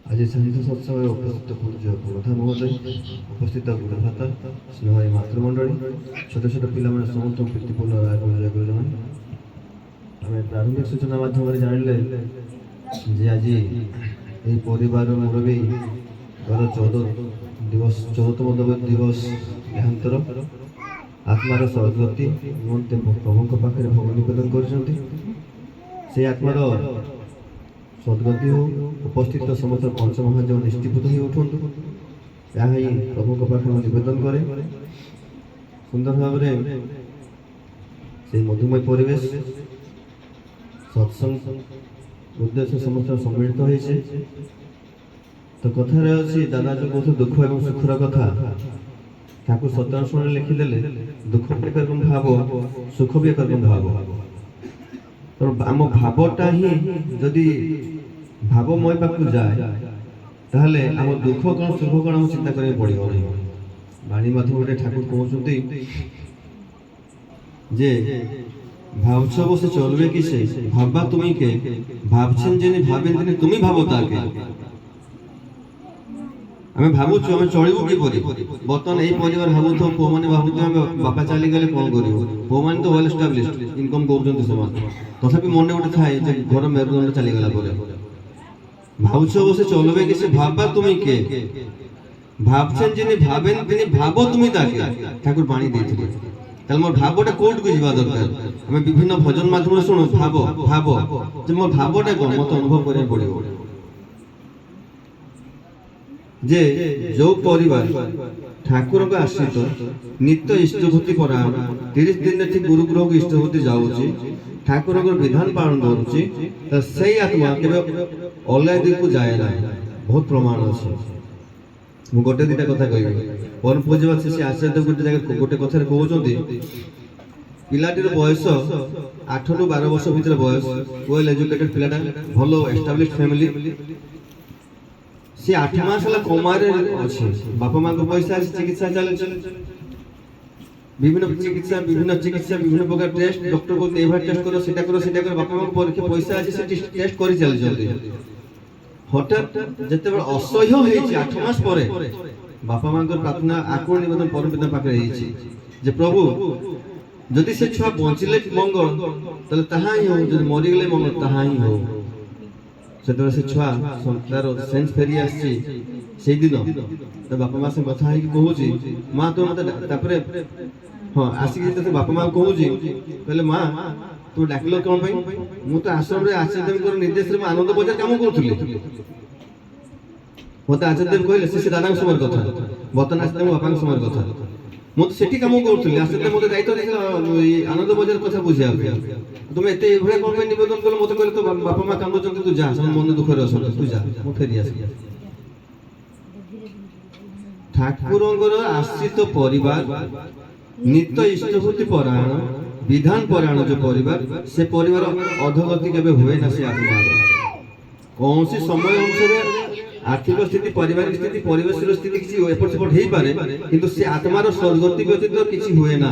आज संत सत्संग उपस्थित पूज्य प्रधान महोदय उपस्थित गुरुभ्राता स्नेहय मातृमंडली छोट छोट पिला समस्त प्रीतिपूर्ण राय जय गुरुजन आम प्रारंभिक सूचना माध्यम जानिले जे आज यही परिवार मुरबी गत 14तम दिवस देहांतर आत्मार सद्गति निमंते प्रभु पाखे भोग निवेदन कर आत्मार सद्गति हो उपस्थित समस्त पंचमहाज निष्ठीभूत हो उठु या प्रभु पाखे निवेदन करे सुंदर भाव से मधुमय परिवेश सत्संग उद्देश्य समस्त सम्मिलित होइछे। तो कथार अच्छी दादा जो बहुत दुख और सुखर कथा ठाकुर सत्य शुण लिखिदेले दुख भी एक रकम भाव सुख भी एक रकम भाव तो आम भावटा ही जदि भावमय पाक जाए ताहले आम दुख कौन सुख कौन आम चिंता करें पड़ो नहीं बाणी माध्यम ठाकुर कहते जे भावछ बसे चलबे किसे भाबा तुमी के भावछेन जेने भावेन तेने तुमी भाबो ताके आमे भाबुछु आमे चलिबु कि परि बर्तमान एई परिवार भाबुथो पो माने भाबुथो आमे बापा चली गेले कोन करिवो पो माने तो वेल एस्टाब्लिश्ड इनकम करजंती समान तथापि मने गोटे थाए जे घर मेरुदंड चली गेला परे भावछ बसे चलबे किसे भाबा तुमी के भाबछेन जेने भावेन तेने भाबो तुमी ताके ठाकुर बाणी देथिले ताल मोर भावटा कोट को जीवा दरकार हमें विभिन्न भजन माध्यम शुणु भाव भाव जे मोर भावटा कोन मत अनुभव करे पड़िबो जे जो परिवार ठाकुर को आश्रित नित्य इष्टभूति परायण 30 दिन ठीक गुरु ग्रह को इष्टभूति जाउची ठाकुर को विधान पालन करूची त सही आत्मा केबे अलग दिक को जाय ना बहुत प्रमाण अछि मु गोटे दिटा कथा कहबी परम पूज्यवाद से आचार्य गोटे जगह गोटे कथार कहउचंती पिलाटीर बयस 8 टू 12 वर्ष भीतर बयस वेल एजुकेटेड पिलाटा भलो एस्टाब्लिश्ड फैमिली से 8 मास हला कोमारे अछि बापा मां को पैसा अछि चिकित्सा चले विभिन्न चिकित्सा विभिन्न प्रकार टेस्ट डॉक्टर को एभा टेस्ट करो सेटा करो बापा मां को परीक्षा पैसा अछि से टेस्ट करि चल जल्दी हठात जते बड़ असह्य हेछि 8 मास परे बापा मां को प्रार्थना आकुल निवेदन परम पिता पाखे हेछि जे प्रभु जदि से छुआ बंचिले मंगल तले ताहा ही हो जदि मरि गेले मंगल ताहा ही हो सेतरे से छुआ संतार सेंस फेरी आछि सेई दिन तो बापा मां से कथा है कि कहूची मां तो मते तापरे हां आसी के बापा मां कहूची कहले मां तू डाकलो कोन पई मु तो आश्रम रे आचार्य देव निर्देश रे आनंद बजार काम करथुली मते आचार्य देव कहले से दादा समर कथा बतन आचार्य बापा समर कथा मु तो सेठी काम करथुली आचार्य मते दायित्व देखला आनंद बजार कथा बुझिया तुम एते एभळे कोन पे निवेदन करलो मते कहले तो बापा मां काम करछन तू जा सब मन दुख रे असन तू जा मु फेरी आसी ठाकुरंगर आश्रित परिवार नित्य इष्टभूति परायण विधान परायण जो परिवार से परिवार अधोगति केबे हुए ना से आत्मा कौन सी समय अनुसार आर्थिक स्थिति पारिवारिक स्थिति परिवेश स्थिति किसी एपट सेपट हेई पारे किंतु से आत्मार सद्गति व्यतीत किसी हुए ना।